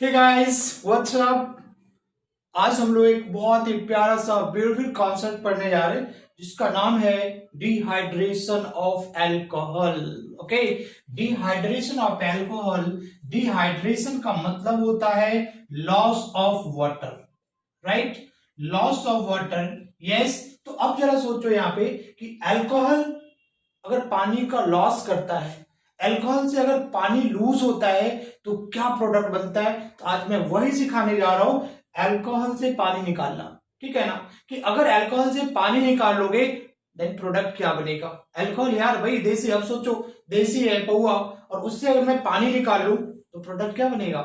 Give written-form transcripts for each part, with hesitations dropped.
Hey guys what's up. आज हम लोग एक बहुत ही प्यारा सा ब्यूटीफुल कॉन्सेप्ट पढ़ने जा रहे हैं जिसका नाम है dehydration of alcohol. Okay, dehydration of alcohol. Dehydration का मतलब होता है loss of water, right? Loss of water, yes. तो अब जरा सोचो यहाँ पे कि अल्कोहल अगर पानी का लॉस करता है, अल्कोहल से अगर पानी लूज होता है तो क्या प्रोडक्ट बनता है। तो आज मैं वही सिखाने जा रहा हूं, अल्कोहल से पानी निकालना। ठीक है ना, कि अगर अल्कोहल से पानी निकाल लोगे देन प्रोडक्ट क्या बनेगा। अल्कोहल यार भाई देसी, अब सोचो देसी है पौआ, और उससे अगर मैं पानी निकाल लूं तो प्रोडक्ट क्या बनेगा।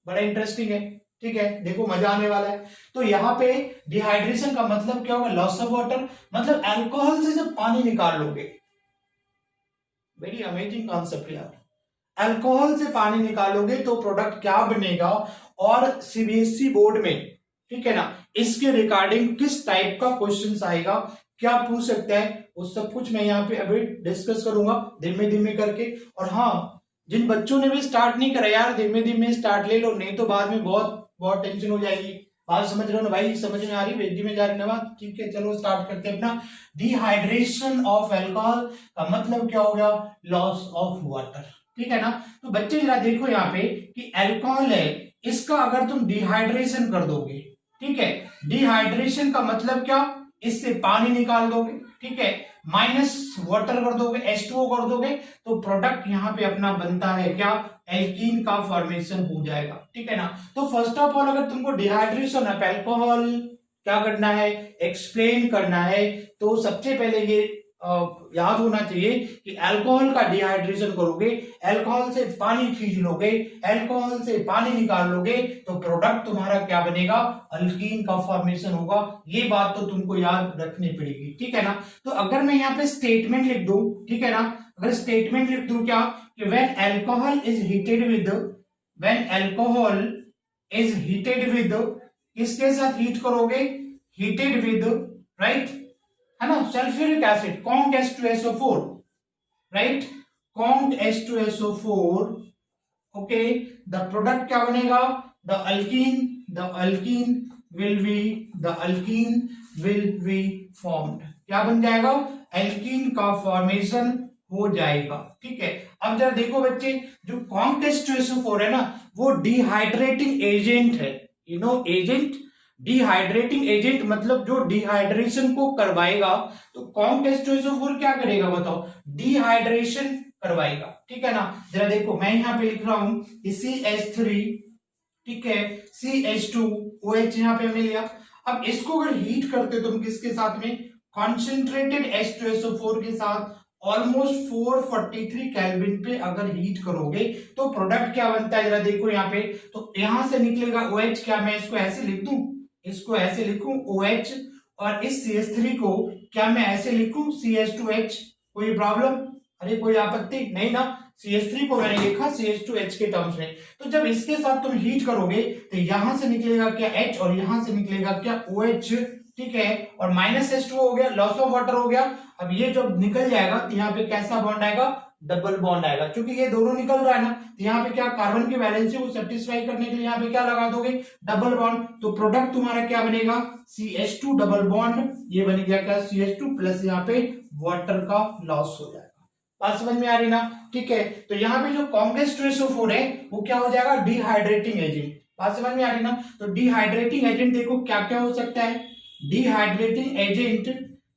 बड़ा इंटरेस्टिंग है। ठीक है, देखो मजा आने वाला है। तो यहाँ पे डिहाइड्रेशन का मतलब क्या होगा, लॉस ऑफ वाटर। मतलब अल्कोहल से जब पानी निकाल लोगे, वेरी अमेजिंग कॉन्सेप्ट यार। अल्कोहल से पानी निकालोगे तो प्रोडक्ट क्या बनेगा, और सीबीएसई बोर्ड में, ठीक है ना, इसके रिगार्डिंग किस टाइप का क्वेश्चन आएगा, क्या पूछ सकता है, वो सब कुछ मैं यहाँ पे अभी डिस्कस करूंगा धीमे धीमे करके। और हाँ, जिन बच्चों ने भी स्टार्ट नहीं करा यार, धीमे धीमे स्टार्ट ले लो, नहीं तो बाद में बहुत बहुत टेंशन हो जाएगी। बात समझ रहे हो ना भाई, समझ में आ रही, वेदी में जा रही ना बात। ठीक है, चलो स्टार्ट करते हैं अपना। डिहाइड्रेशन ऑफ अल्कोहल का मतलब क्या हो गया, लॉस ऑफ वाटर। ठीक है ना। तो बच्चे जरा देखो यहाँ पे कि अल्कोहल है, इसका अगर तुम डिहाइड्रेशन कर दोगे, ठीक है, डिहाइड्रेशन का मतलब क्या, इससे पानी निकाल दोगे, ठीक है, माइनस वाटर कर दोगे, H2O कर दोगे, तो प्रोडक्ट यहाँ पे अपना बनता है क्या, एल्कीन का फॉर्मेशन हो जाएगा। ठीक है ना। तो फर्स्ट ऑफ ऑल अगर तुमको डिहाइड्रेशन ऑफ अल्कोहल क्या करना है, एक्सप्लेन करना है, तो सबसे पहले ये याद होना चाहिए कि अल्कोहल का डिहाइड्रेशन करोगे, अल्कोहल से पानी खींच लोगे, अल्कोहल से पानी निकाल लोगे, तो प्रोडक्ट तुम्हारा क्या बनेगा, अल्कीन का फॉर्मेशन होगा। ये बात तो तुमको याद रखनी पड़ेगी। ठीक है ना। तो अगर मैं यहाँ पे स्टेटमेंट लिख दूं, ठीक है ना, अगर स्टेटमेंट लिख दूं क्या, कि when alcohol is heated with, when alcohol is heated with, किसके साथ हीट करोगे, हीटेड विद, राइट, है ना, sulphuric acid, conc H2SO4, right, conc H2SO4। Okay, the product क्या बनेगा, the alkyne, the alkyne will be, the alkyne will be formed. क्या बन जाएगा, एल्कीन का फॉर्मेशन हो जाएगा। ठीक है। अब जरा देखो बच्चे, जो कॉन्क H2SO4 है ना, वो डिहाइड्रेटिंग एजेंट है। You know agent, dehydrating agent मतलब जो डिहाइड्रेशन को करवाएगा। तो कॉन्क H2SO4 क्या करेगा बताओ, डिहाइड्रेशन करवाएगा। ठीक है ना। जरा देखो मैं यहाँ पे लिख रहा हूं कि CH3, ठीक है, CH2OH यहाँ पे मिल गया। अब इसको अगर हीट करते तुम किसके साथ में, कॉन्सेंट्रेटेड H2SO4 के साथ, ऑलमोस्ट 443 केल्विन पे अगर हीट करोगे तो प्रोडक्ट क्या बनता है, जरा देखो यहाँ पे। तो यहां से निकलेगा OH, क्या मैं इसको ऐसे लिख दूं, इसको ऐसे लिखूं OH, और इस CH3 को क्या मैं ऐसे लिखूं CH2H, कोई प्रॉब्लम, अरे कोई आपत्ति नहीं ना। CH3 को मैंने लिखा CH2H के टर्म्स में। तो जब इसके साथ तुम हीट करोगे तो यहां से निकलेगा क्या H, और यहां से निकलेगा क्या OH, ठीक है, और माइनस H2O हो गया, लॉस ऑफ वाटर हो गया। अब ये जब निकल जाएगा तो यहाँ पे कैसा बॉन्ड आएगा, डबल बॉन्ड आएगा, क्योंकि ये दोनों निकल रहा है ना। तो यहाँ पे क्या, कार्बन की वैलेंसी को सेटिस्फाई करने के लिए यहाँ पे क्या लगा दोगे, डबल बॉन्ड। तो प्रोडक्ट तुम्हारा क्या बनेगा, CH2 डबल बॉन्ड, ये बन गया क्या CH2 प्लस यहाँ पे वाटर का लॉस हो जाएगा। बात समझ में आ रही ना। ठीक है। तो यहाँ पे जो कॉन्क H2SO4 है वो क्या हो जाएगा, डिहाइड्रेटिंग एजेंट। बात समझ में आ रही ना। तो डिहाइड्रेटिंग एजेंट देखो क्या क्या हो सकता है, डिहाइड्रेटिंग एजेंट,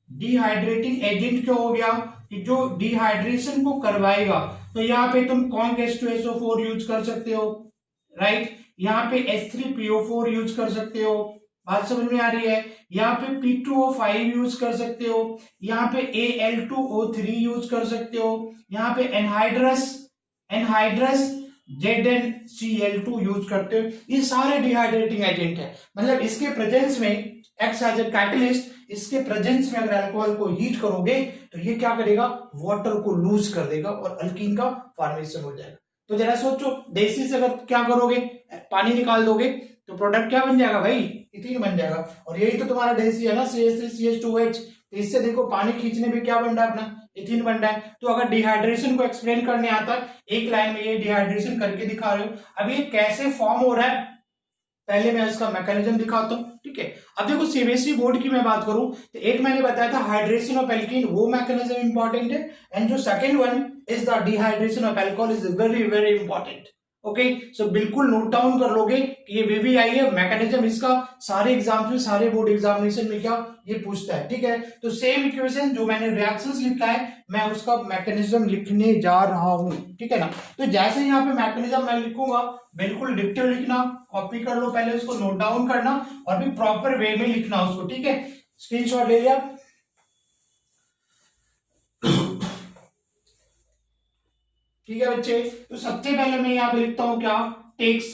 डिहाइड्रेटिंग एजेंट क्या हो गया, कि जो डिहाइड्रेशन को करवाएगा। तो यहाँ पे तुम कॉन्क H2SO4 यूज कर सकते हो, राइट, यहाँ पे H3PO4 यूज कर सकते हो। बात समझ में आ रही है। यहाँ पे P2O5 यूज कर सकते हो, यहाँ पे Al2O3 यूज कर सकते हो, यहाँ पे एनहाइड्रस, एनहाइड्रस ZnCl2 यूज करते हो। ये सारे डिहाइड्रेटिंग एजेंट है। मतलब इसके प्रेजेंस में एक्ट एज ए कैटलिस्ट, इसके प्रेजेंस में अगर अल्कोहल को हीट करोगे तो ये क्या करेगा, वाटर को लूज कर देगा और अल्कीन का फॉर्मेशन हो जाएगा। तो जरा सोचो, देसी से अगर क्या करोगे, पानी निकाल दोगे तो प्रोडक्ट क्या बन जाएगा भाई, इथिन बन जाएगा। और यही तो तुम्हारा देसी है ना, CH3CH2OH। तो इससे देखो पानी खींचने में क्या बन रहा है अपना, इथिन बन रहा है। तो अगर डिहाइड्रेशन को एक्सप्लेन करने आता है, एक लाइन में ये डिहाइड्रेशन करके दिखा रहे हो। अब ये कैसे फॉर्म हो रहा है, पहले मैं इसका मैकेनिज्म दिखाता हूं, ठीक है। अब देखो सीबीएसई बोर्ड की मैं बात करूं तो एक मैंने बताया था हाइड्रेशन ऑफ एल्कीन, वो मैकेनिज्म इंपॉर्टेंट है, एंड जो second one is the dehydration of alcohol is very very important. Okay, so बिल्कुल नोट डाउन कर लोगे कि ये वीवीआई है, मैकेनिज्म इसका सारे एग्जाम्स में, सारे बोर्ड एग्जामिनेशन में क्या ये पूछता है, ठीक है। तो सेम इक्वेशन जो मैंने रिएक्शंस लिखा है मैं उसका मैकेनिज्म लिखने जा रहा हूं, ठीक है ना। तो जैसे यहाँ पे मैकेनिज्म मैं लिखूंगा बिल्कुल डिक्टिव लिखना, कॉपी कर लो, पहले उसको नोट डाउन करना और फिर प्रॉपर वे में लिखना उसको, ठीक है। स्क्रीनशॉट ले लिया। ठीक है बच्चे, तो सबसे पहले मैं यहां पे लिखता हूं क्या, टेक्स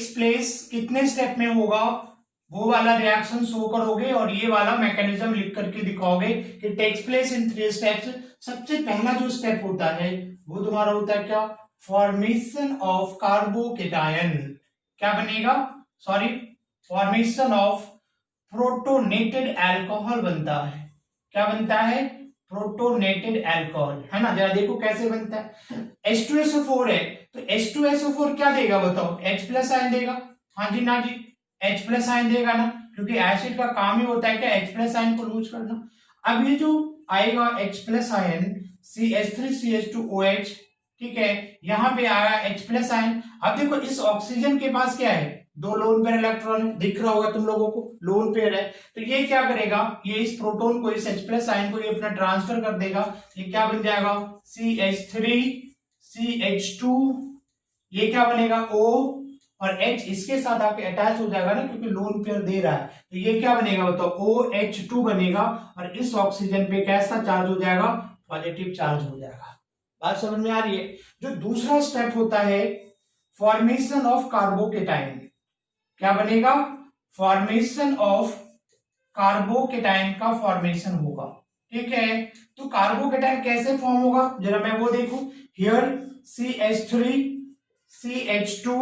प्लेस कितने स्टेप में होगा वो वाला रिएक्शन शो करोगे और ये वाला मैकेनिज्म लिख करके दिखाओगे कि टेक्स प्लेस इन 3 स्टेप्स। सबसे पहला जो स्टेप होता है वो तुम्हारा होता है क्या, फॉर्मेशन ऑफ कार्बोकेटायन, क्या बनेगा, sorry formation of protonated alcohol बनता है। क्या बनता है, प्रोटोनेटेड अल्कोहल, है ना। जरा देखो कैसे बनता है, H2SO4 है तो H2SO4 क्या देगा बताओ, H प्लस आयन देगा, हाँ जी ना जी, H प्लस आयन देगा ना, क्योंकि एसिड का काम ही होता है क्या, H प्लस आयन को लूज करना। अब ये जो आएगा H प्लस आयन CH3CH2OH, ठीक है, यहाँ पे आया H प्लस आयन। अब देखो इस ऑक्सीजन के पास क्या है, 2 लोन पेयर इलेक्ट्रॉन दिख रहा होगा तुम लोगों को, लोन पेयर है। तो ये क्या करेगा, ये इस प्रोटॉन को, इस H प्लस आयन को ये अपना ट्रांसफर कर देगा, ये क्या बन जाएगा CH3 CH2, ये क्या बनेगा O, और H इसके साथ आके अटैच हो जाएगा ना क्योंकि लोन पेयर दे रहा है, तो ये क्या बनेगा बताओ OH2 बनेगा, और इस ऑक्सीजन पे कैसा चार्ज हो जाएगा, पॉजिटिव चार्ज हो जाएगा। बात समझ में आ रही है। जो दूसरा स्टेप होता है फॉर्मेशन ऑफ कार्बोकेटाइन, क्या बनेगा, फॉर्मेशन ऑफ कार्बोकेटाइन का फॉर्मेशन होगा, ठीक है। तो कार्बोकेटाइन कैसे फॉर्म होगा जरा मैं वो देखूं, हियर CH3 CH2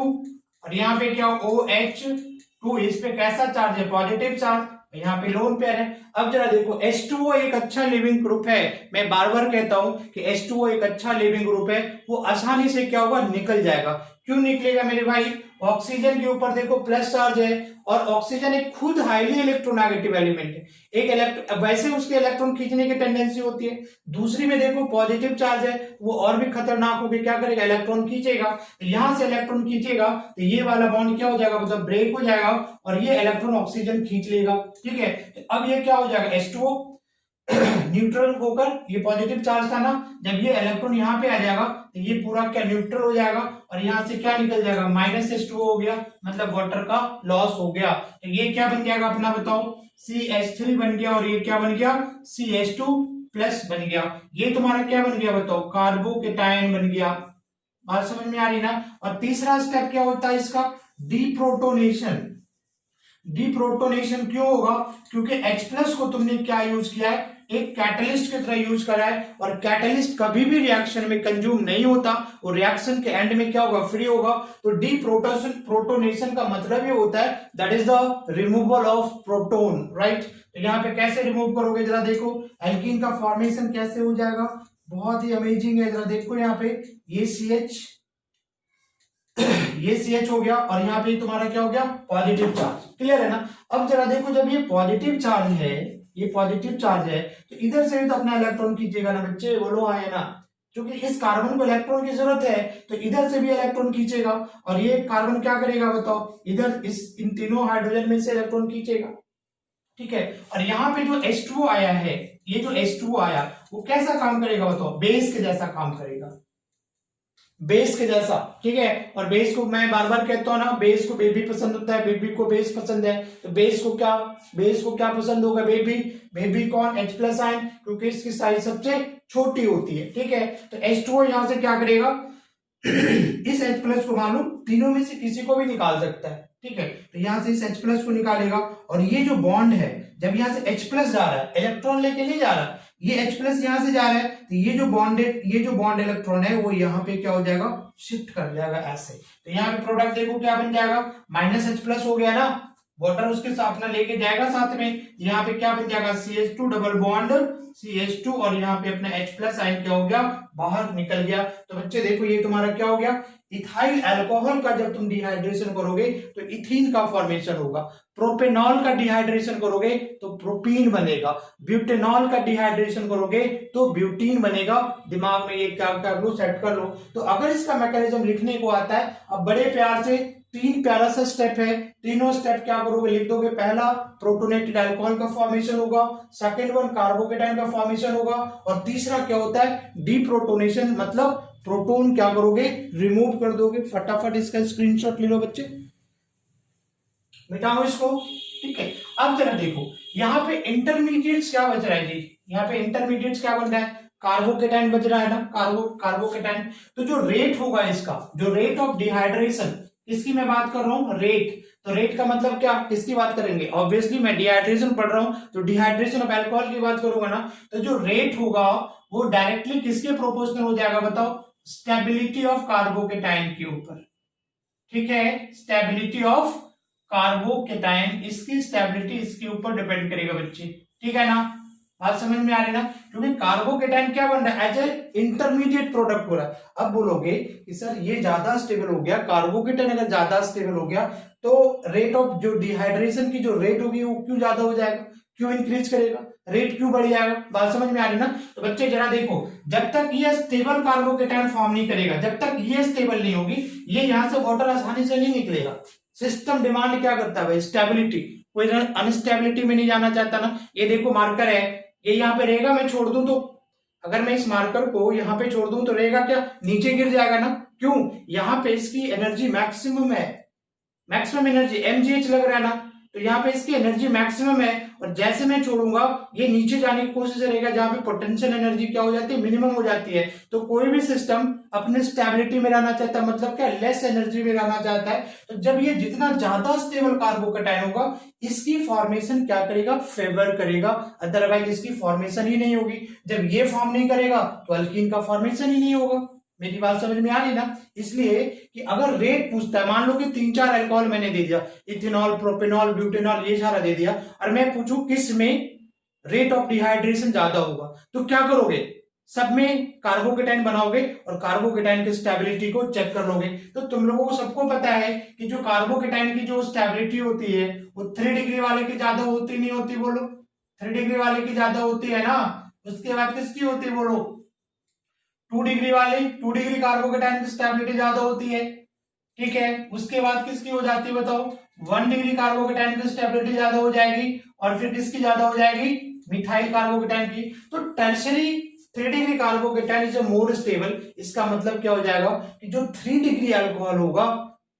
और यहाँ पे क्या OH2, इस पे कैसा चार्ज है, पॉजिटिव चार्ज, यहाँ पे लोन पेयर है। अब जरा देखो H2O एक अच्छा लिविंग ग्रुप है, मैं बार बार कहता हूं कि H2O एक अच्छा लिविंग ग्रुप है, वो आसानी से क्या होगा, निकल जाएगा। क्यों निकलेगा मेरे भाई, ऑक्सीजन के ऊपर देखो प्लस चार्ज है और ऑक्सीजन एक खुद हाईली इलेक्ट्रोनेगेटिव एलिमेंट है, एक वैसे उसके इलेक्ट्रॉन खींचने की टेंडेंसी होती है, दूसरी में देखो पॉजिटिव चार्ज है, वो और भी खतरनाक होगी, क्या करेगा, इलेक्ट्रॉन खींचेगा, यहां से इलेक्ट्रॉन खींचेगा तो ये वाला बॉन्ड क्या हो जाएगा, मतलब ब्रेक हो जाएगा और ये इलेक्ट्रॉन ऑक्सीजन खींच लेगा, ठीक है। तो अब ये क्या हो जाएगा, H2O न्यूट्रल होकर, ये पॉजिटिव चार्ज था ना, जब ये इलेक्ट्रॉन यहाँ पे आ जाएगा तो ये पूरा क्या न्यूट्रल हो जाएगा और यहाँ से क्या निकल जाएगा, -H2O हो गया, मतलब वाटर का लॉस हो गया। तो ये क्या बन जाएगा अपना बताओ, CH3 बन गया और ये क्या बन गया, CH2 प्लस बन गया। ये तुम्हारा क्या बन गया बताओ, कार्बोकेटायन बन गया। बात समझ में आ रही ना। और तीसरा स्टेप क्या होता है इसका, डीप्रोटोनेशन। डीप्रोटोनेशन क्यों होगा, क्योंकि H प्लस को तुमने क्या यूज किया है, एक कैटलिस्ट की तरह यूज करा है, और कैटलिस्ट कभी भी रिएक्शन में कंज्यूम नहीं होता, वो रिएक्शन के एंड में क्या होगा, फ्री होगा। तो डीप्रोटोनेशन का मतलब ये होता है that is the removal of proton, right. तो यहाँ पे कैसे रिमूव करोगे जरा देखो, एल्कीन का फॉर्मेशन कैसे हो जाएगा, बहुत ही अमेजिंग है। जरा देखो यहाँ पे ये CH हो गया और यहाँ पे तुम्हारा क्या हो गया, पॉजिटिव चार्ज, क्लियर है ना। अब जरा देखो जब ये पॉजिटिव चार्ज है, ये पॉजिटिव चार्ज है तो इधर से भी तो अपना इलेक्ट्रॉन खींचेगा ना बच्चे, बोलो आए ना, क्योंकि इस कार्बन को इलेक्ट्रॉन की जरूरत है तो इधर से भी इलेक्ट्रॉन खींचेगा, और ये कार्बन क्या करेगा बताओ, इधर इन तीनों हाइड्रोजन में से इलेक्ट्रॉन खींचेगा, ठीक है। और यहाँ पे जो H2O आया है, ये जो H2O आया वो कैसा काम करेगा बताओ, बेस के जैसा काम करेगा, बेस के जैसा, ठीक है। और बेस को मैं बार बार कहता हूं ना, बेस को बेबी पसंद होता है, बेबी को बेस पसंद है, तो बेस को क्या पसंद होगा, बेबी कौन, H प्लस आयन, क्योंकि इसकी साइज सबसे छोटी होती है, ठीक है। तो H2O यहां से क्या करेगा, इस H प्लस को मालूम तीनों में से किसी को भी निकाल सकता है, ठीक है। तो यहां से इस H प्लस को निकालेगा, और ये जो बॉन्ड है जब यहां से H प्लस जा रहा है, इलेक्ट्रॉन लेके नहीं जा रहा, ये H प्लस यहां से जा रहा है, तो ये जो बॉन्ड इलेक्ट्रॉन है वो यहाँ पे क्या हो जाएगा, शिफ्ट कर जाएगा ऐसे। तो यहाँ पे प्रोडक्ट देखो क्या बन जाएगा, -H प्लस हो गया ना, वाटर उसके साथ अपना लेके जाएगा साथ में, यहाँ पे क्या बन जाएगा CH2 डबल बॉन्ड CH2 और यहाँ पे अपना H प्लस आयन क्या हो गया बाहर निकल गया। तो बच्चे देखो ये तुम्हारा क्या हो गया, इथाइल अल्कोहल का जब तुम डिहाइड्रेशन करोगे तो इथीन का फॉर्मेशन होगा, प्रोपेनॉल का डिहाइड्रेशन करोगे तो प्रोपीन बनेगा, ब्यूटेनॉल का डिहाइड्रेशन करोगे तो ब्यूटीन बनेगा। दिमाग में ये क्या कर लो, सेट कर लो। तो अगर इसका मैकेनिज्म लिखने को आता है, अब बड़े प्यार से तीन प्यारा सा स्टेप है, तीनों स्टेप क्या करोगे लिख दोगे। पहला प्रोटोनेटेड अल्कोहल का फॉर्मेशन होगा, सेकंड वन कार्बोकेटाइन का फॉर्मेशन होगा, और तीसरा क्या होता है डीप्रोटोनेशन, मतलब प्रोटोन क्या करोगे रिमूव कर दोगे। फटाफट इसका स्क्रीनशॉट ले लो बच्चे, मिटाओ इसको, ठीक है। अब जरा देखो यहाँ पे इंटरमीडिएट्स क्या बच रहा है जी, यहाँ पे इंटरमीडिएट्स क्या बन रहा है, कार्बोकेटाइन बच रहा है ना, कार्बोकेटाइन। तो जो रेट होगा इसका, जो रेट ऑफ डिहाइड्रेशन, इसकी मैं बात कर रहा हूं रेट। तो रेट का मतलब क्या, किसकी बात करेंगे, ऑब्वियसली मैं डिहाइड्रेशन पढ़ रहा हूं तो डिहाइड्रेशन ऑफ अल्कोहल की बात करूंगा ना। तो जो रेट होगा वो डायरेक्टली किसके प्रोपोर्शनल हो जाएगा बताओ, स्टेबिलिटी ऑफ कार्बोकेटाइन के ऊपर, ठीक है। स्टेबिलिटी ऑफ कार्बोकेटाइन, इसकी स्टेबिलिटी इसके ऊपर डिपेंड करेगा बच्चे, ठीक है ना। बात समझ में आ रही ना, क्योंकि कार्बोकेटाइन क्या बन रहा है, एज ए इंटरमीडिएट प्रोडक्ट हो रहा है। अब बोलोगे कि सर ये ज्यादा स्टेबल हो गया, कार्बोकेटाइन अगर ज्यादा स्टेबल हो गया तो रेट ऑफ जो डिहाइड्रेशन की जो रेट होगी वो क्यों ज्यादा हो जाएगा, क्यों इंक्रीज करेगा, रेट क्यों बढ़ जाएगा। बात समझ में आ रही ना। तो बच्चे जरा देखो, जब तक ये स्टेबल कार्बोकेटाइन फॉर्म नहीं करेगा, जब तक ये स्टेबल नहीं होगी, ये यहां से वाटर आसानी से नहीं निकलेगा। सिस्टम डिमांड क्या करता है भाई, स्टेबिलिटी। कोई अनस्टेबिलिटी में नहीं जाना चाहता ना। ये देखो मार्कर है, ये यहाँ पे रहेगा, मैं छोड़ दूं तो, अगर मैं इस मार्कर को यहाँ पे छोड़ दूं तो रहेगा क्या, नीचे गिर जाएगा ना। क्यों, यहाँ पे इसकी एनर्जी मैक्सिमम है, मैक्सिमम एनर्जी mgh लग रहा है ना, तो यहाँ पे इसकी एनर्जी मैक्सिमम है, और जैसे मैं छोड़ूंगा ये नीचे जाने की कोशिश करेगा, जहां पे पोटेंशियल एनर्जी क्या हो जाती है, मिनिमम हो जाती है। तो कोई भी सिस्टम अपने स्टेबिलिटी में रहना चाहता है, मतलब क्या लेस एनर्जी में रहना चाहता है। तो जब ये जितना ज्यादा स्टेबल कार्बोकेटाइन होगा, इसकी फॉर्मेशन क्या करेगा, फेवर करेगा, अदरवाइज इसकी फॉर्मेशन ही नहीं होगी। जब ये फॉर्म नहीं करेगा तो अल्कीन का फॉर्मेशन ही नहीं होगा। मेरी बात समझ में आ रही ना। इसलिए कि अगर रेट पूछता है, मान लो कि 3-4 अल्कोहल मैंने दे दिया, इथेनॉल, प्रोपेनॉल, ब्यूटेनॉल, ये सारा दे दिया, और मैं पूछूं किस में रेट ऑफ डिहाइड्रेशन ज्यादा होगा, तो क्या करोगे, सब में कार्बोकेटाइन बनाओगे और कार्बोकेटाइन की स्टेबिलिटी को चेक कर लोगे। तो तुम लोगों को सबको पता है कि जो कार्बोकेटाइन की जो स्टेबिलिटी होती है वो 3 डिग्री वाले की ज्यादा होती नहीं होती, बोलो 3 डिग्री वाले की ज्यादा होती है ना। उसके बाद किसकी होती है बोलो, 2 डिग्री वाली, 2 डिग्री कार्बोकेटाइन की स्टेबिलिटी ज्यादा होती है, ठीक है। उसके बाद किसकी हो जाती है बताओ, 1 डिग्री कार्बोकेटाइन की स्टेबिलिटी ज्यादा हो जाएगी, और फिर किसकी ज्यादा हो जाएगी, मिथाइल कार्बोकेटाइन की। तो tertiary 3 degree carbocation is more stable. इसका मतलब क्या हो जाएगा कि जो 3 डिग्री अल्कोहल होगा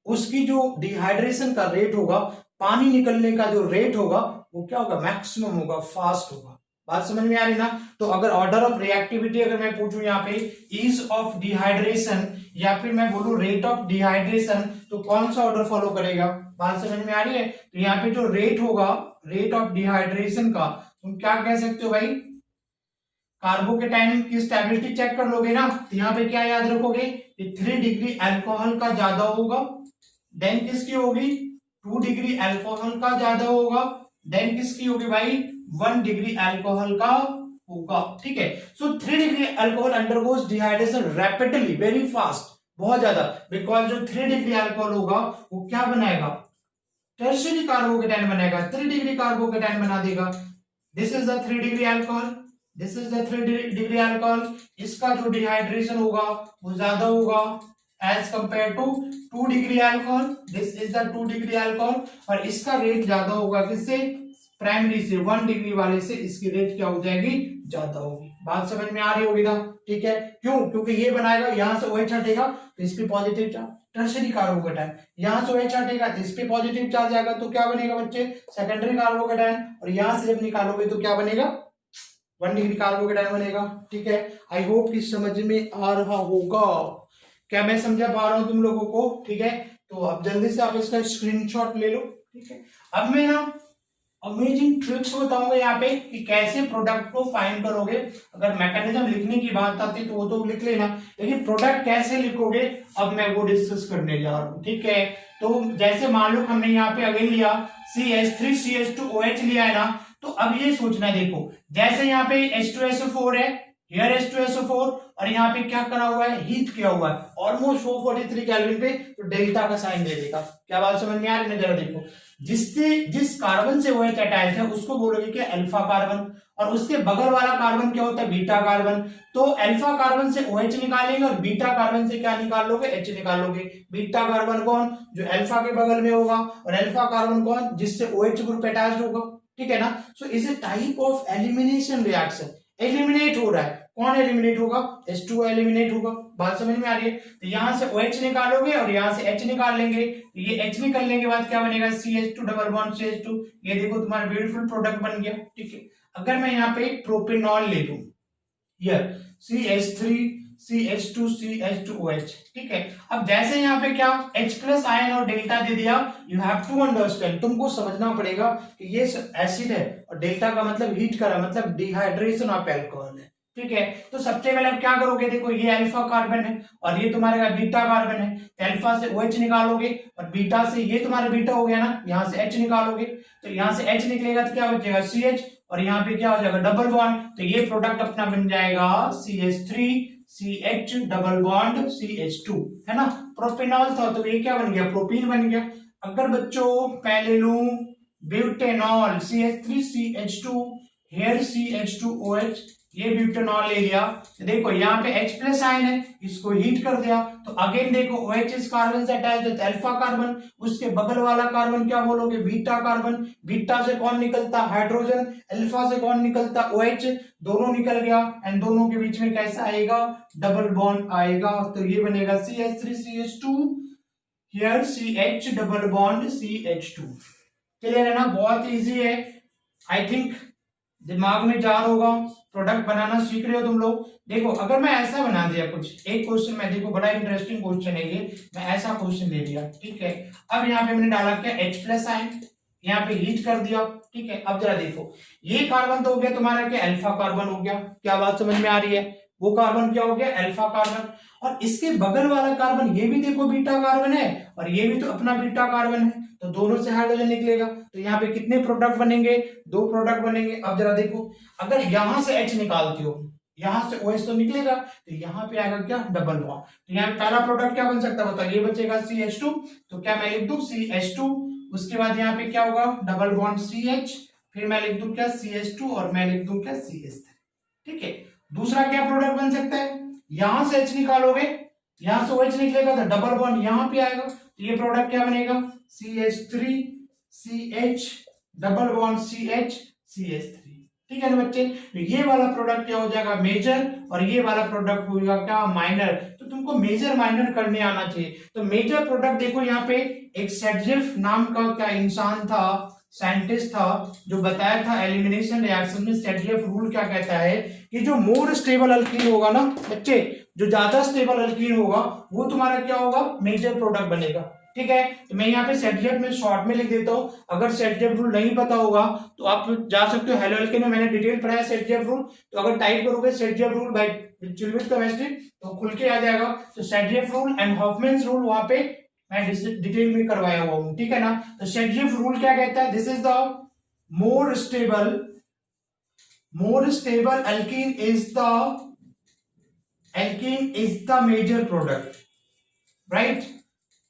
उसकी जो डिहाइड्रेशन का रेट होगा, पानी निकलने का जो रेट होगा, वो क्या होगा, मैक्सिमम होगा, फास्ट होगा। बात समझ में आ रही ना। तो अगर ऑर्डर ऑफ रिएक्टिविटी अगर मैं पूछूं यहाँ पे ईज ऑफ डिहाइड्रेशन, या फिर मैं बोलूं रेट ऑफ डिहाइड्रेशन, तो कौन सा ऑर्डर फॉलो करेगा, बात समझ में आ रही है। तो यहाँ पे जो रेट होगा, रेट ऑफ डिहाइड्रेशन का, तुम क्या कह सकते हो भाई, कार्बोकेटाइन की स्टेबिलिटी चेक कर लोगे ना, तो यहाँ पे क्या याद रखोगे कि 3 डिग्री अल्कोहल का ज्यादा होगा, देन किसकी होगी, 2 डिग्री अल्कोहल का ज्यादा होगा, देन किसकी होगी भाई, 1 डिग्री अल्कोहल का होगा, ठीक है। सो 3 degree alcohol undergoes dehydration rapidly, very fast, बहुत ज्यादा, बिकॉज जो 3 डिग्री अल्कोहल होगा वो क्या बनाएगा, टर्शियरी कार्बोकेटाइन बनाएगा, 3 डिग्री कार्बोकेटाइन बना देगा। This is the 3 degree alcohol, this is the 3 degree alcohol. इसका जो डिहाइड्रेशन होगा वो ज्यादा होगा as compare to 2 degree alcohol, this is the 2 degree alcohol, और इसका रेट ज्यादा होगा किससे, प्राइमरी से, 1 डिग्री वाले से इसकी रेट क्या हो जाएगी, ज्यादा होगी। बात समझ में आ रही होगी ना, ठीक है। क्यों, क्योंकि ये बनाएगा, यहां से OH हटेगा तो इस पे पॉजिटिव चार्ज, टर्शियरी कार्बोकेटाइन, यहां से OH हटेगा तो इस पे पॉजिटिव चार्ज आएगा, तो क्या बनेगा बच्चे, सेकेंडरी कार्बोकेटाइन, और यहां से जब निकालोगे तो क्या बनेगा, 1 डिग्री कार्बोकेटाइन बनेगा, ठीक है। आई होप कि समझ में आ रहा होगा, क्या मैं समझा पा रहा हूं तुम लोगों को, ठीक है। तो अब जल्दी से आप इसका स्क्रीनशॉट ले लो, ठीक है। अब मैं ना अमेजिंग ट्रिक्स बताऊंगा यहाँ पे कि कैसे प्रोडक्ट को फाइंड करोगे। अगर मैकेनिज्म लिखने की बात आती तो वो तो लिख लेना, लेकिन प्रोडक्ट कैसे लिखोगे अब मैं वो डिस्कस करने जा रहा हूँ, ठीक है। तो जैसे मान लो हमने यहाँ पे अगेन लिया CH3CH2OH लिया है ना, तो अब ये सोचना, देखो जैसे यहाँ पे H2SO4 है, हियर H2SO4, और यहाँ पे क्या करा हुआ है, हीट किया हुआ है ऑलमोस्ट 443 केल्विन पे, तो डेल्टा का साइन दे देगा। क्या बात समझ में आ रही है? जरा देखो, जिस कार्बन से OH अटैच है उसको बोलोगे क्या, अल्फा कार्बन, और उसके बगल वाला कार्बन क्या होता है, बीटा कार्बन। तो अल्फा कार्बन से OH निकालेंगे और बीटा कार्बन से क्या निकाल लोगे, H निकाल लोगे। बीटा कार्बन कौन, जो अल्फा के बगल में होगा, और अल्फा कार्बन कौन, जिससे OH ग्रुप अटैच होगा, ठीक है ना। So is a type of elimination reaction, eliminate हो रहा है, कौन एलिमिनेट होगा, H2O एलिमिनेट होगा। बात समझ में आ रही है? तो यहां से OH निकालोगे और यहां से H निकाल लेंगे, तो ये H निकलने के बाद क्या बनेगा, CH2 डबल बॉन्ड CH2, ये देखो तुम्हारा ब्यूटीफुल प्रोडक्ट बन गया, ठीक है। अगर मैं यहाँ पे प्रोपेनॉल ले लूं, हियर CH3CH2CH2OH, ठीक है। अब जैसे यहाँ पे क्या H प्लस आयन और डेल्टा दे दिया, यू हैव टू अंडरस्टैंड, तुमको समझना पड़ेगा कि ये एसिड है और डेल्टा का मतलब हीट करा, मतलब डिहाइड्रेशन ऑफ अल्कोहल है, ठीक है। तो सबसे पहले आप क्या करोगे, देखो ये अल्फा कार्बन है और ये तुम्हारा बीटा कार्बन है, तो अल्फा से OH निकालोगे और बीटा से ये तुम्हारा बीटा हो गया ना, यहाँ से H निकालोगे, तो यहाँ से H निकलेगा तो क्या बचेगा CH, और यहाँ पे क्या हो जाएगा डबल बॉन्ड, तो ये प्रोडक्ट अपना बन जाएगा CH3CH डबल बॉन्ड CH2, है ना। प्रोपेनॉल था तो ये क्या बन गया, प्रोपीन बन गया। अगर बच्चों पहले लूं ब्यूटेनॉल CH3CH2, हेयर CH2OH, ये ब्यूटेनॉल ले लिया, तो देखो यहाँ पे H प्लस आयन है, इसको हीट कर दिया, तो अगेन देखो OH इस कार्बन से अटैच है, अल्फा कार्बन, उसके बगल वाला कार्बन क्या बोलोगे, बीटा कार्बन। बीटा से कौन निकलता, हाइड्रोजन, अल्फा से कौन निकलता, OH, दोनों निकल गया, एंड दोनों के बीच में कैसा आएगा, डबल बॉन्ड आएगा, तो ये बनेगा CH3CH2, here CH double bond CH2। Clear है ना, बहुत इजी है, आई थिंक दिमाग में जा रहा होगा, प्रोडक्ट बनाना सीख रहे हो तुम लोग। देखो अगर मैं ऐसा बना दिया कुछ एक क्वेश्चन में, देखो बड़ा इंटरेस्टिंग क्वेश्चन है ये, मैं ऐसा क्वेश्चन ले लिया, ठीक है। अब यहाँ पे मैंने डाला क्या, H प्लस आयन, यहाँ पे हीट कर दिया, ठीक है। अब जरा देखो ये कार्बन तो हो गया तुम्हारा क्या, अल्फा कार्बन हो गया। क्या बात समझ में आ रही है, वो कार्बन क्या हो गया, अल्फा कार्बन, और इसके बगल वाला कार्बन ये भी देखो बीटा कार्बन है, और ये भी तो अपना बीटा कार्बन है, तो दोनों से हाइड्रोजन निकलेगा, तो यहाँ पे कितने प्रोडक्ट बनेंगे, 2 प्रोडक्ट बनेंगे। अब जरा देखो अगर यहां से H निकालती हो, यहां से OH तो निकलेगा, तो यहाँ पे आएगा क्या, डबल बॉन्ड, तो यहाँ पे पहला प्रोडक्ट क्या बन सकता है बताओ, ये बचेगा CH2, तो क्या मैं लिख दूं CH2, उसके बाद यहाँ पे क्या होगा, डबल बॉन्ड CH, फिर मैं लिख दूं क्या CH2, और मैं लिख दूं क्या CH3, ठीक है। दूसरा क्या प्रोडक्ट बन सकता है, यहां से H निकालोगे, यहां से OH निकलेगा, तो डबल बॉन्ड यहाँ पे आएगा, तो ये प्रोडक्ट क्या बनेगा, CH3CH डबल बॉन्ड CH ठीक है ना बच्चे। तो ये वाला प्रोडक्ट क्या हो जाएगा, मेजर, और ये वाला प्रोडक्ट हो जाएगा क्या, माइनर। तो तुमको मेजर माइनर करने आना चाहिए। तो मेजर प्रोडक्ट देखो यहाँ पे एक सेडजेफ नाम का क्या इंसान था, साइंटिस्ट था, जो बताया था एलिमिनेशन रिएक्शन में सेडजेफ रूल क्या कहता है कि जो मोर स्टेबल अल्कीन होगा ना बच्चे, जो ज्यादा स्टेबल अल्कीन होगा वो तुम्हारा क्या होगा, मेजर प्रोडक्ट बनेगा, ठीक है। तो मैं यहाँ पे सेडजेफ में शॉर्ट में लिख देता हूँ। अगर सेडजेफ रूल नहीं पता होगा तो आप जा सकते हो, हेलो एल्केन में मैंने डिटेल पढ़ाया सेडजेफ रूल, तो अगर टाइप करोगे सेडजेफ रूल बाय चिल्विट केमिस्ट्री तो खुल के आ जाएगा। तो सेडजेफ रूल एंड हॉफमैन्स रूल वहां पे मैं डिटेल में करवाया हुआ हूँ, ठीक है ना। तो सेडजेफ रूल क्या कहता है, this is the more stable alkene is the major product, right.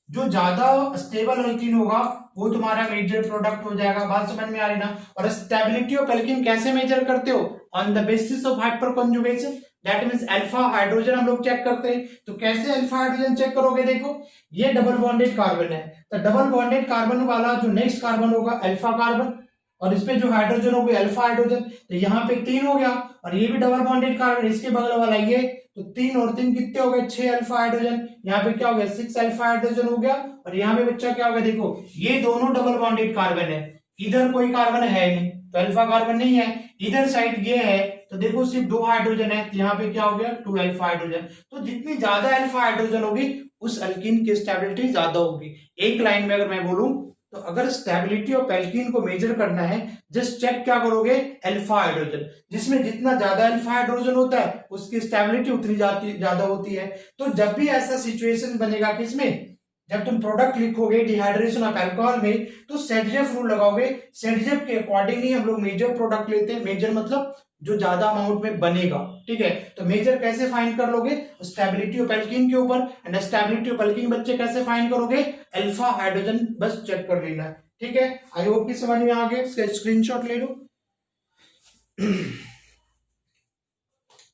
जो ज्यादा स्टेबल अल्कीन होगा वो तुम्हारा मेजर प्रोडक्ट हो जाएगा। बात समझ में आ रही ना। और स्टेबिलिटी ऑफ अल्कीन कैसे मेजर करते हो, on the basis of hyper conjugation, that means alpha hydrogen हम लोग चेक करते हैं। तो कैसे अल्फा हाइड्रोजन चेक करोगे, देखो ये डबल बॉन्डेड कार्बन है, तो डबल बॉन्डेड कार्बन वाला जो नेक्स्ट कार्बन होगा अल्फा कार्बन, और इसपे जो हाइड्रोजन हो गया अल्फा हाइड्रोजन, तो यहाँ पे 3 हो गया, और ये भी डबल बॉन्डेड कार्बन, इसके बगल वाला ये, तो 3 और 3 कितने हो गए, 6 अल्फा हाइड्रोजन। यहाँ पे क्या हो गया, 6 अल्फा हाइड्रोजन हो गया, और यहाँ पे बच्चा क्या हो गया, देखो ये दोनों डबल बॉन्डेड कार्बन है, इधर कोई कार्बन है नहीं तो अल्फा कार्बन नहीं है, इधर साइड ये है तो देखो सिर्फ 2 हाइड्रोजन है, तो यहाँ पे क्या हो गया 2 अल्फा हाइड्रोजन। तो जितनी ज्यादा अल्फा हाइड्रोजन होगी उस अल्कीन की स्टेबिलिटी ज्यादा होगी। एक लाइन में अगर मैं बोलूं तो अगर स्टेबिलिटी ऑफ एल्कीन को मेजर करना है, जस्ट चेक क्या करोगे, अल्फा हाइड्रोजन, जिसमें जितना ज्यादा अल्फा हाइड्रोजन होता है उसकी स्टेबिलिटी उतनी ज्यादा होती है। तो जब भी ऐसा सिचुएशन बनेगा किसमें, जब तुम प्रोडक्ट लिखोगे डिहाइड्रेशन ऑफ अल्कोहल में, तो सेडजेफ रूल लगाओगे। सेडजेफ के अकॉर्डिंग ही हम लोग मेजर प्रोडक्ट लेते हैं। मेजर मतलब जो ज्यादा अमाउंट में बनेगा, ठीक है। तो मेजर कैसे फाइंड कर लोगे, स्टेबिलिटी ऑफ एल्कीन के ऊपर, एंड स्टेबिलिटी ऑफ एल्कीन बच्चे कैसे फाइंड करोगे, अल्फा हाइड्रोजन बस चेक कर लेना है, ठीक है। आई होप की समझ में आ गए। इसका स्क्रीनशॉट ले लो,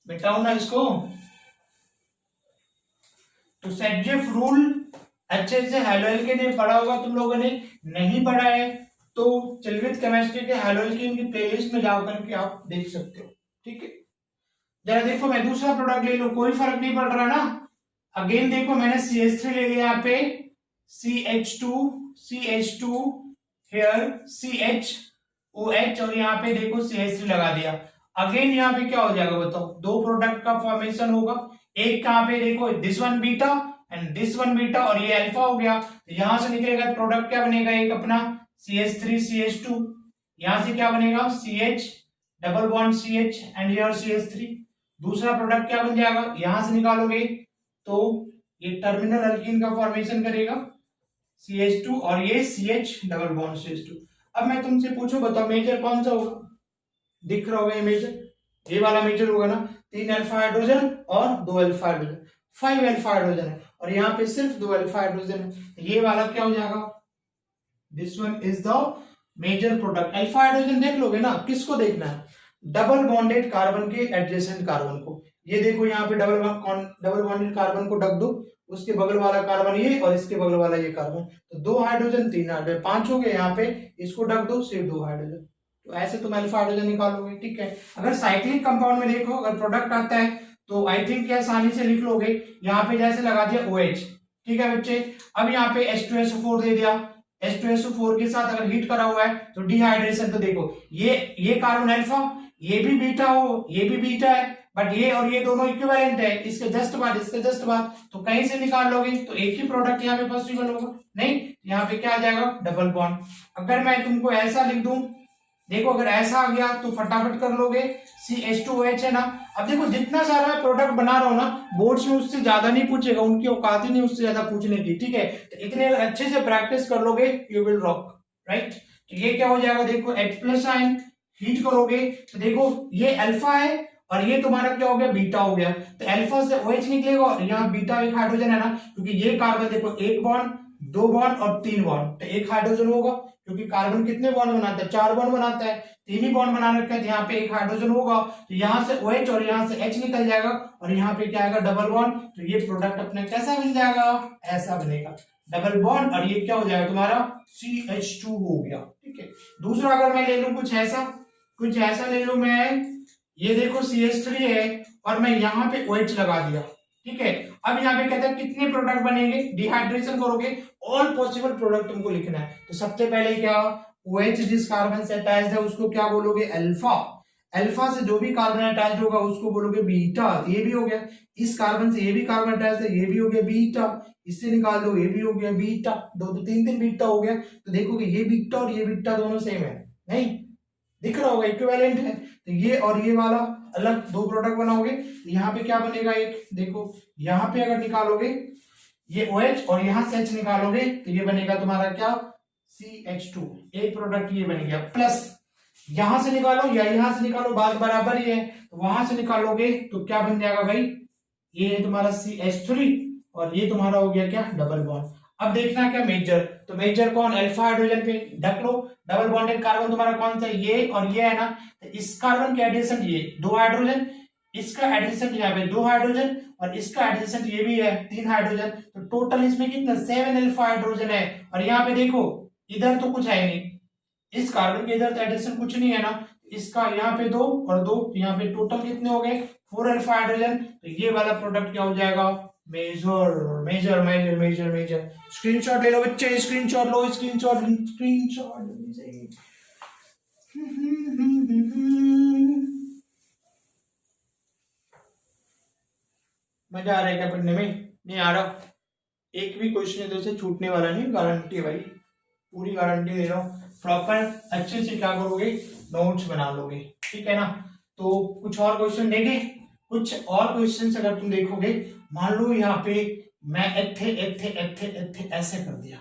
मिटाओ ना इसको। तो सेडजेफ रूल अच्छे से हैलोएल्केन ने पढ़ा होगा तुम लोगों ने, नहीं पढ़ा है तो चिलवित केमिस्ट्री के हैलोएल्केन की प्लेलिस्ट में जाकर के आप देख सकते हो, ठीक है। जरा देखो मैं दूसरा प्रोडक्ट ले लूं, कोई फर्क नहीं पड़ रहा ना। अगेन देखो मैंने CH3 ले लिया यहाँ पे, CH2 हेयर CHOH, और यहाँ पे देखो CH3 लगा दिया। अगेन यहाँ पे क्या हो जाएगा बताओ, दो प्रोडक्ट का फॉर्मेशन होगा। एक कहाँ पे देखो, this one beta and this one beta, और ये अल्फा हो गया। तो यहां से निकलेगा प्रोडक्ट क्या बनेगा, एक अपना CH3 CH2, यहां से क्या बनेगा CH double bond CH and here CH3। दूसरा प्रोडक्ट क्या बन जाएगा, यहां से निकालोगे तो ये टर्मिनल अल्कीन का फॉर्मेशन करेगा CH2, और ये CH डबल बॉन्ड CH2। अब मैं तुमसे पूछूं बताओ मेजर कौन सा होगा, दिख रहा होगा ये मेजर, ये वाला मेजर होगा ना। 3 अल्फा हाइड्रोजन और 2 अल्फा हाइड्रोजन, 5 अल्फा हाइड्रोजन है, और यहाँ पे सिर्फ 2 अल्फा हाइड्रोजन है। ये वाला क्या हो जाएगा, this one is the major product. Alpha hydrogen देख लोगे ना, किसको देखना है, डबल बॉन्डेड कार्बन के एडजेसेंट कार्बन को। ये देखो यहाँ पे डबल बॉन्डेड कार्बन को ढक दो, उसके बगल वाला कार्बन ये और इसके बगल वाला ये कार्बन, तो 2 हाइड्रोजन 3 हाइड्रोजन 5 हो गए। यहाँ पे इसको ढक दो, सिर्फ 2 हाइड्रोजन। तो ऐसे तुम अल्फा हाइड्रोजन निकालोगे, ठीक है। अगर साइक्लिक कंपाउंड में देखो, अगर प्रोडक्ट आता है तो आई थिंक क्या आसानी से लिख लोगे, यहाँ पे जैसे लगा दिया OH, ठीक है बच्चे। अब यहाँ पे H2SO4 दे दिया, H2SO4 के साथ अगर हीट करा हुआ है तो डिहाइड्रेशन। तो देखो ये कार्बन अल्फा, ये भी बीटा हो, ये भी बीटा है, बट ये और ये दोनों इक्विवेलेंट है, इसके जस्ट बाद इसके जस्ट बाद, तो कहीं से निकाल लोगे तो एक ही प्रोडक्ट यहाँ पे पॉसिबल होगा, नहीं यहाँ पे क्या आ जाएगा, डबल बॉन्ड। अगर मैं तुमको ऐसा लिख दूं, देखो अगर ऐसा आ गया तो फटाफट कर लोगे, CH2OH है ना। अब देखो जितना सारा प्रोडक्ट बना रहा हूं ना, बोर्ड्स में उससे ज्यादा नहीं पूछेगा, उनकी औकात ही नहीं उससे ज्यादा पूछने की, ठीक है। तो इतने अच्छे से प्रैक्टिस कर लोगे, यू विल रॉक, राइट। तो ये क्या हो जाएगा, देखो H+ आयन हीट करोगे तो देखो ये अल्फा है और ये तुम्हारा क्या हो गया, बीटा हो गया। तो अल्फा से OH निकलेगा और यहाँ बीटा एक हाइड्रोजन है ना, क्योंकि ये कार्बन देखो 1 बॉन्ड 2 बॉन्ड और 3 बॉन्ड, तो एक हाइड्रोजन होगा, क्योंकि कार्बन कितने बॉन्ड बनाता है, 4 बॉन्ड बनाता है, 3 ही बॉन्ड बना रखा है, तो यहाँ पे एक हाइड्रोजन होगा। तो यहाँ से OH और यहाँ से H निकल जाएगा, और यहाँ पे क्या आएगा, डबल बॉन्ड। तो ये प्रोडक्ट अपने कैसा बन जाएगा, ऐसा बनेगा, डबल बॉन्ड, और ये क्या हो जाएगा तुम्हारा CH2 हो गया, ठीक है। दूसरा अगर मैं ले लूं कुछ ऐसा ले लूं मैं, ये देखो CH3 है और मैं यहाँ पे OH लगा दिया, ठीक है। अब यहाँ पे कहता है कितने प्रोडक्ट बनेंगे, डिहाइड्रेशन करोगे, ऑल पॉसिबल प्रोडक्ट तुमको लिखना है। तो सबसे पहले क्या, OH जिस कार्बन से अटैच्ड है उसको क्या बोलोगे, अल्फा। अल्फा से जो भी कार्बन अटैच्ड होगा उसको बोलोगे बीटा, ये भी हो गया। इस कार्बन से ये भी कार्बन अटैच्ड है, ये भी हो गया बीटा। इससे निकाल दो, ये भी हो गया बीटा, दो तो तीन बीटा हो गया। तो देखोगे ये बीटा और ये बीटा दोनों सेम है, नहीं दिख रहा होगा, इक्विवेलेंट है। तो ये और ये वाला अलग दो प्रोडक्ट बनाओगे, यहाँ पे क्या बनेगा, एक देखो यहाँ पे अगर निकालोगे ये OH और यहाँ से H निकालोगे तो ये बनेगा तुम्हारा क्या, CH2, एक प्रोडक्ट ये बन गया। प्लस यहां से निकालो या यहां से निकालो, बात बराबर ही है, तो वहां से निकालोगे तो क्या बन जाएगा भाई, ये है तुम्हारा CH3 और ये तुम्हारा हो गया क्या, डबल बॉन्ड। अब देखना क्या मेजर, तो मेजर कौन, अल्फा हाइड्रोजन पे ढक लो, डबल बॉन्डेड कार्बन तुम्हारा कौन सा, ये और ये है ना। तो इस कार्बन के एडिशन ये 2 हाइड्रोजन, इसका एडिशन यहाँ पे 2 हाइड्रोजन, और इसका एडिशन ये भी है 3 हाइड्रोजन। तो टोटल इसमें कितना, 7 अल्फा हाइड्रोजन है। और यहाँ पे देखो इधर तो कुछ है नहीं, इस कार्बन के इधर तो एडिशन कुछ नहीं है ना, इसका यहाँ पे 2 और 2, यहाँ पे टोटल कितने हो गए, 4 अल्फा हाइड्रोजन। तो ये वाला प्रोडक्ट क्या हो जाएगा, major major major major major. Screenshot ले लो बच्चे, स्क्रीनशॉट लो, स्क्रीनशॉट मजा आ रहा है क्या पढ़ने में, नहीं आ रहा, एक भी क्वेश्चन इधर से छूटने वाला नहीं, गारंटी है भाई। पूरी गारंटी दे रहा हूँ, प्रॉपर अच्छे से क्या करोगे, नोट्स बना लोगे, ठीक है ना। तो कुछ और क्वेश्चन देखे, कुछ और क्वेश्चन अगर तुम देखोगे, मान लो यहाँ पे मैं एथे एथे एथे एथे ऐसे कर दिया,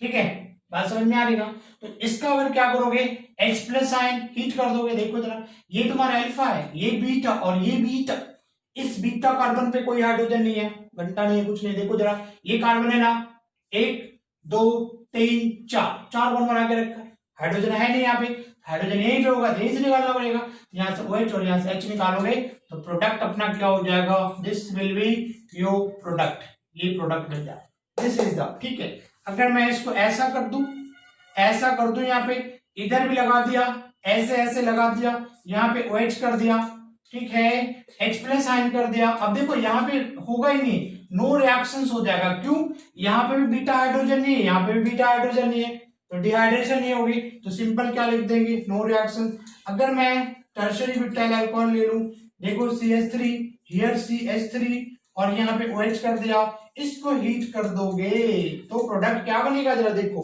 ठीक है, बात समझ में आ रही ना। तो इसका अगर क्या करोगे, H प्लस आयन हीट कर दोगे। देखो जरा, ये तुम्हारा अल्फा है, ये बीटा और ये बीटा, इस बीटा कार्बन पे कोई हाइड्रोजन नहीं है, घंटा नहीं है, कुछ नहीं। देखो जरा, ये कार्बन है ना, 1 2 3 4 बॉन्ड बना के रखा है, हाइड्रोजन है नहीं यहाँ पे, हाइड्रोजन यहीं पे होगा, यहीं से निकालना पड़ेगा। यहाँ से OH और यहाँ से H निकालोगे तो प्रोडक्ट अपना क्या हो जाएगा, this will be your product, ये प्रोडक्ट बन जाए, दिस इज द, ठीक है। अगर मैं इसको ऐसा कर दूं, ऐसा कर दूं, यहाँ पे इधर भी लगा दिया, ऐसे ऐसे लगा दिया, यहाँ पे OH कर दिया, ठीक है, H प्लस आयन कर दिया। अब देखो यहाँ पे होगा ही नहीं, नो रिएक्शंस हो जाएगा, क्यों, यहाँ पे भी बीटा हाइड्रोजन नहीं है, यहाँ पे भी बीटा हाइड्रोजन नहीं है, तो डिहाइड्रेशन नहीं होगी, तो सिंपल क्या लिख देंगे, नो रिएक्शन। अगर मैं टर्शियरी ब्यूटाइल अल्कोहल ले लूं, देखो CH3, हियर CH3 और यहाँ पे OH कर दिया, इसको हीट कर दोगे तो प्रोडक्ट क्या बनेगा, जरा देखो।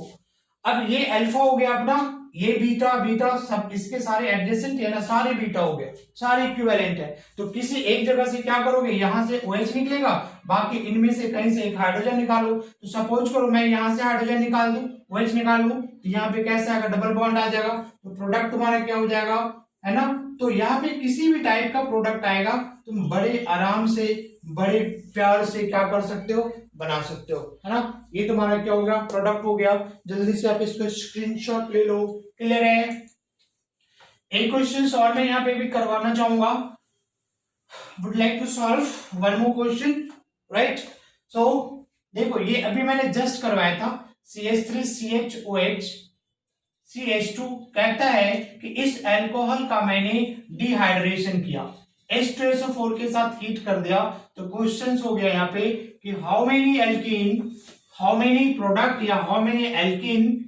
अब ये अल्फा हो गया अपना, ये बीटा, बीटा सब इसके सारे एडजेसेंट है ना, सारे बीटा हो गए, सारे इक्विवेलेंट है। तो किसी एक जगह से क्या करोगे, यहां से OH निकलेगा, बाकी इनमें से कहीं से एक हाइड्रोजन निकालो। तो सपोज करो मैं यहां से हाइड्रोजन निकाल दूं, OH निकाल लूं, तो यहाँ पे कैसे आएगा, डबल बॉन्ड आ जाएगा, तो प्रोडक्ट तुम्हारा क्या हो जाएगा, है ना। तो यहाँ पे किसी भी टाइप का प्रोडक्ट आएगा, तुम बड़े आराम से, बड़े प्यार से क्या कर सकते हो, बना सकते हो, है ना। ये तुम्हारा क्या हो गया, प्रोडक्ट हो गया। जल्दी से आप इसको स्क्रीनशॉट ले लो, क्लियर है। एक क्वेश्चन और मैं यहाँ पे भी करवाना चाहूंगा, would like to solve one more question, right. So देखो, ये अभी मैंने जस्ट करवाया था, CH3CHOH CH2 कहता है कि इस अल्कोहल का मैंने डिहाइड्रेशन किया, H2SO4 के साथ हीट कर दिया। तो क्वेश्चन हो गया यहाँ पे कि how many alkene, how many product या how many alkene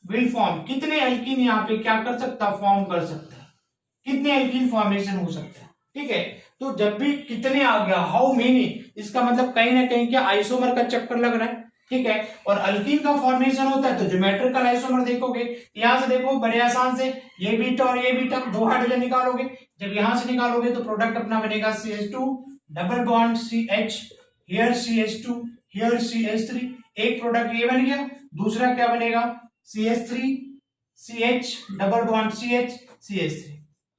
will form, कितने एल्कीन यहाँ पे क्या कर सकता, फॉर्म कर सकता है, कितने एल्कीन फॉर्मेशन हो सकता है, ठीक है। तो जब भी कितने आ गया, हाउ मेनी, इसका मतलब कहीं ना कहीं क्या आइसोमर का चक्कर लग रहा है, ठीक है। और अल्कीन का फॉर्मेशन होता है तो ज्योमेट्रिकल आइसोमर देखोगे, यहां से देखो बड़े आसान से, ये बीटा और ये बीटा, दो हाइड्रोजन निकालोगे, जब यहां से निकालोगे तो प्रोडक्ट अपना बनेगा CH2 double bond CH, here CH2, here CH3, एक प्रोडक्ट ये बन गया, दूसरा क्या बनेगा, CH3 CH double bond CH CH3,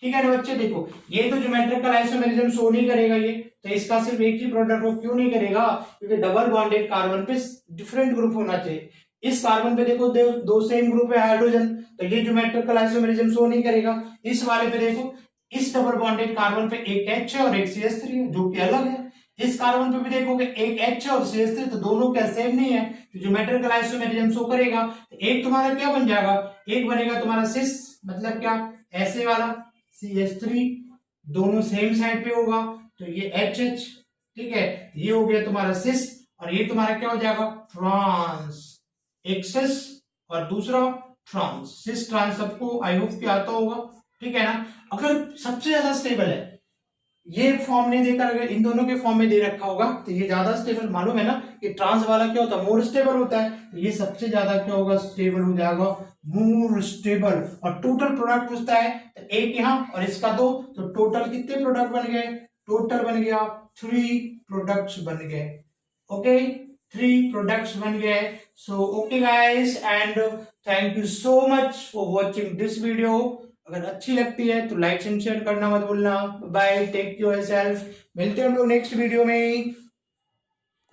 ठीक है ना बच्चे। देखो ये तो ज्योमेट्रिकल आइसोमेरिज्म शो नहीं करेगा ये, तो इसका सिर्फ एक ही प्रोडक्ट, वो क्यों नहीं करेगा, क्योंकि डबल बॉन्डेड कार्बन पे डिफरेंट ग्रुप होना चाहिए। इस कार्बन पे देखो दो सेम ग्रुप है हाइड्रोजन, तो ये ज्योमेट्रिकल आइसोमेरिज्म शो नहीं करेगा। इस वाले पे देखो, इस डबल बॉन्डेड कार्बन पे एक H है और एक CH3 है, जो कि अलग है। इस कार्बन पे भी देखोगे एक H है और CH3, तो दोनों क्या सेम नहीं है, तो ज्योमेट्रिकल आइसोमेरिज्म शो करेगा। तो एक तुम्हारा क्या बन जाएगा, एक बनेगा तुम्हारा सिस, मतलब क्या, ऐसे वाला CH3, दोनों सेम साइड पे होगा, तो ये HH, ठीक है, ये हो गया तुम्हारा सिस, और ये तुम्हारा क्या हो जाएगा, ट्रांस, एक सिस और दूसरा ट्रांस, सिस ट्रांस सबको आई होप कि आता होगा, ठीक है ना। अगर सबसे ज्यादा स्टेबल है, ये फॉर्म नहीं देकर अगर इन दोनों के फॉर्म में दे रखा होगा तो ये ज्यादा स्टेबल, मालूम है ना कि ट्रांस वाला क्या होता है, मोर स्टेबल होता है, तो ये सबसे ज्यादा क्या होगा, स्टेबल हो जाएगा, मोर स्टेबल। और टोटल प्रोडक्ट पूछता है तो एक यहाँ और इसका 2, तो टोटल कितने प्रोडक्ट बन गए, टोटल बन गया 3 प्रोडक्ट्स बन गए, ओके 3 प्रोडक्ट्स बन गए। So okay guys, and thank you so much for watching this video. अगर अच्छी लगती है तो लाइक एंड शेयर करना मत भूलना। बाय, टेक केयर योरसेल्फ, मिलते हैं हम लोग नेक्स्ट वीडियो में।